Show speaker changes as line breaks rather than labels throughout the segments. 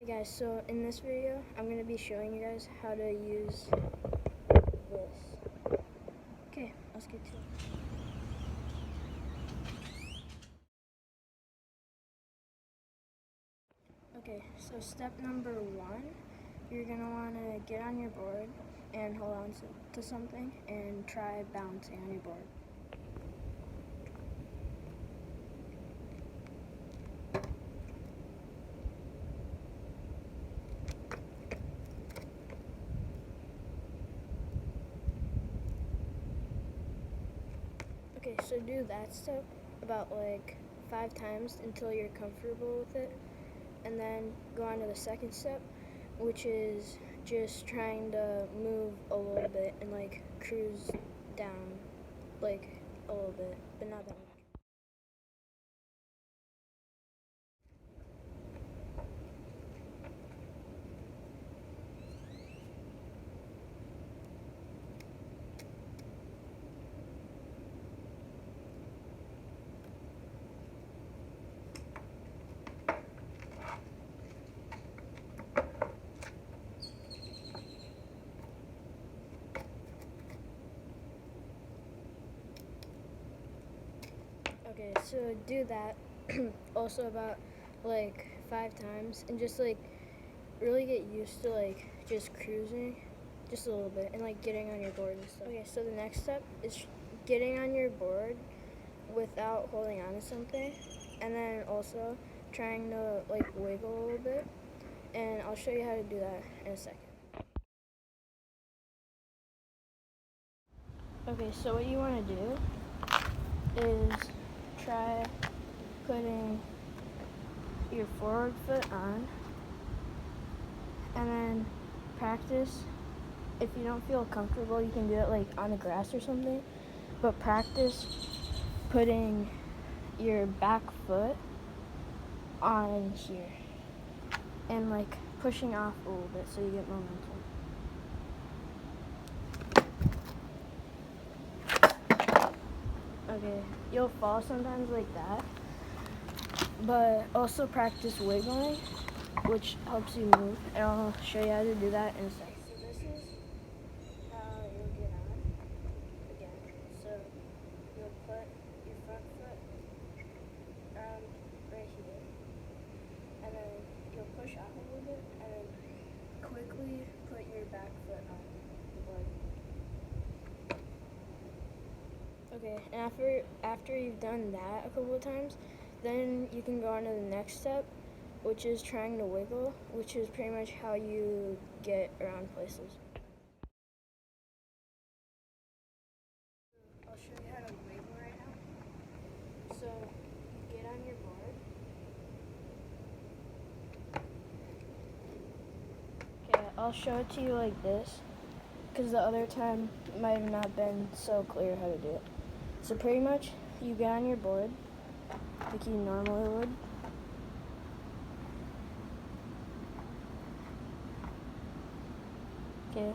Guys, so in this video, I'm going to be showing you guys how to use this. Okay, let's get to it. Okay, so step number one, you're going to want to get on your board and hold on to something and try bouncing on your board. Okay, so do that step about like 5 times until you're comfortable with it, and then go on to the second step, which is just trying to move a little bit and like cruise down like a little bit, but not that much. Okay, so do that also about like 5 times and just like really get used to like just cruising just a little bit and like getting on your board and stuff. Okay, so the next step is getting on your board without holding on to something, and then also trying to like wiggle a little bit, and I'll show you how to do that in a second. Okay, so what you want to do is try putting your forward foot on, and then practice. If you don't feel comfortable, you can do it like on the grass or something, but practice putting your back foot on here and like pushing off a little bit so you get momentum. Okay, you'll fall sometimes like that, but also practice wiggling, which helps you move, and I'll show you how to do that in a second. So this is how you'll get on again. So you'll put your front foot right here, and then you'll push off a little bit, and then quickly put your back foot on the board. Okay, and after you've done that a couple of times, then you can go on to the next step, which is trying to wiggle, which is pretty much how you get around places. I'll show you how to wiggle right now. So you get on your board. Okay, I'll show it to you like this, because the other time it might have not been so clear how to do it. So pretty much, you get on your board like you normally would. Okay,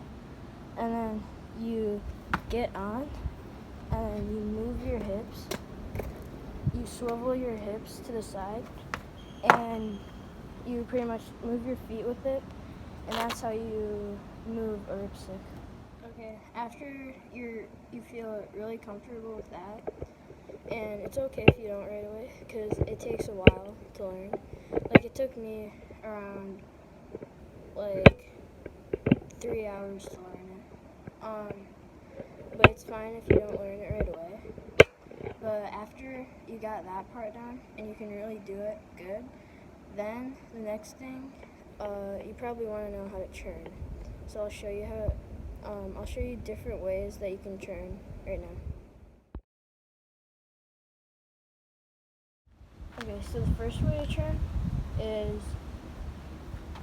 and then you get on, and then you move your hips. You swivel your hips to the side, and you pretty much move your feet with it, and that's how you move a Ripstik. Okay, after you feel really comfortable with that, and it's okay if you don't right away, because it takes a while to learn. Like, it took me around like 3 hours to learn it. But it's fine if you don't learn it right away. But after you got that part down and you can really do it good, then the next thing, you probably want to know how to churn. So I'll show you I'll show you different ways that you can churn right now. Okay, so the first way to churn is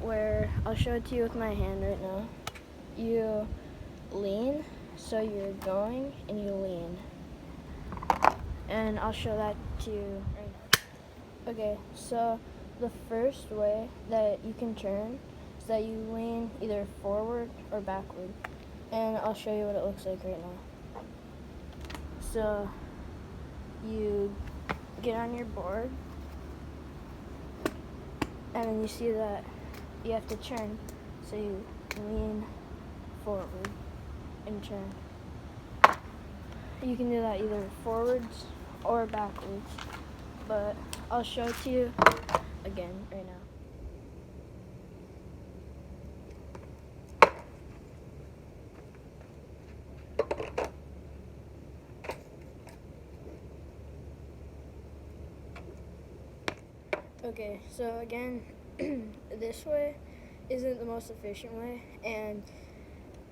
where I'll show it to you with my hand right now. You lean, so you're going and you lean. And I'll show that to you right now. Okay, so the first way that you can turn is that you lean either forward or backward. And I'll show you what it looks like right now. So you get on your board, and then you see that you have to turn. So you lean forward and turn. You can do that either forwards or backwards, but I'll show it to you again right now. Okay, so again, this way isn't the most efficient way, and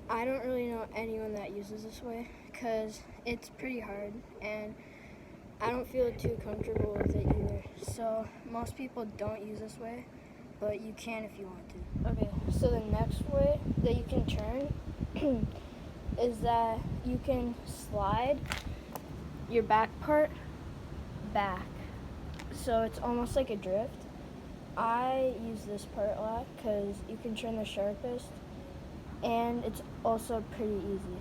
I don't really know anyone that uses this way because it's pretty hard, and I don't feel too comfortable with it either. So most people don't use this way, but you can if you want to. Okay, so the next way that you can turn is that you can slide your back part back. So it's almost like a drift. I use this part a lot because you can turn the sharpest, and it's also pretty easy.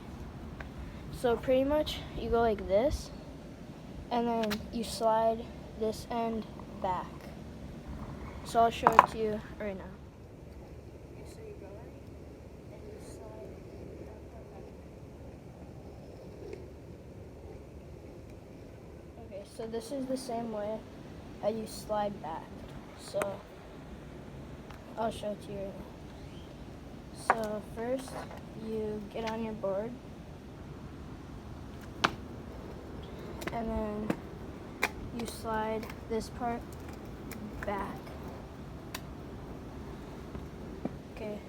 So pretty much you go like this, and then you slide this end back. So I'll show it to you right now. So you go in, and you slide back. Okay, so this is the same way that you slide back. So I'll show it to you right now. So first you get on your board, and then you slide this part back. Okay.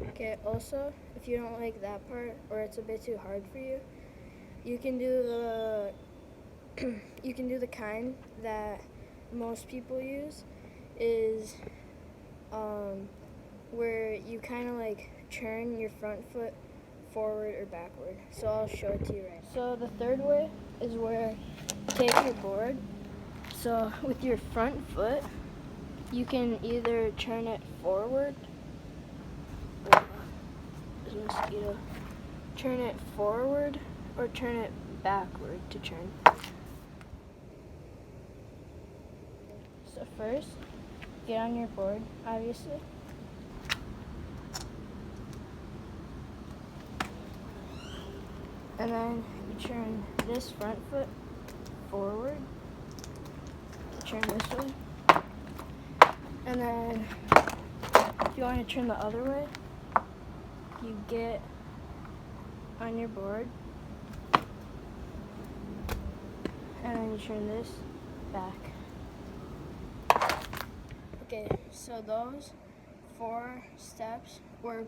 Okay, also, if you don't like that part or it's a bit too hard for you, you can do the kind that most people use is where you kind of like turn your front foot forward or backward. So I'll show it to you right now. So the third way is where you take your board. So with your front foot, you can either turn it forward, there's a mosquito, turn it forward or turn it backward to turn. So first, get on your board, obviously. And then you turn this front foot forward to turn this way. And then if you want to turn the other way, you get on your board and then you turn this back. Okay, so those 4 steps were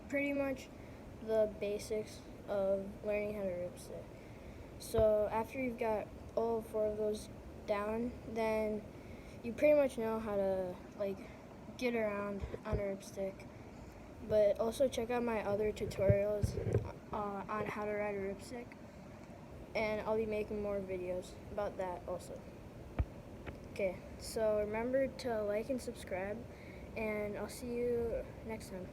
pretty much the basics of learning how to ripstick. So after you've got all 4 of those down, then you pretty much know how to like get around on a ripstick. But also check out my other tutorials on how to ride a ripstick, and I'll be making more videos about that also. Okay, so remember to like and subscribe, and I'll see you next time.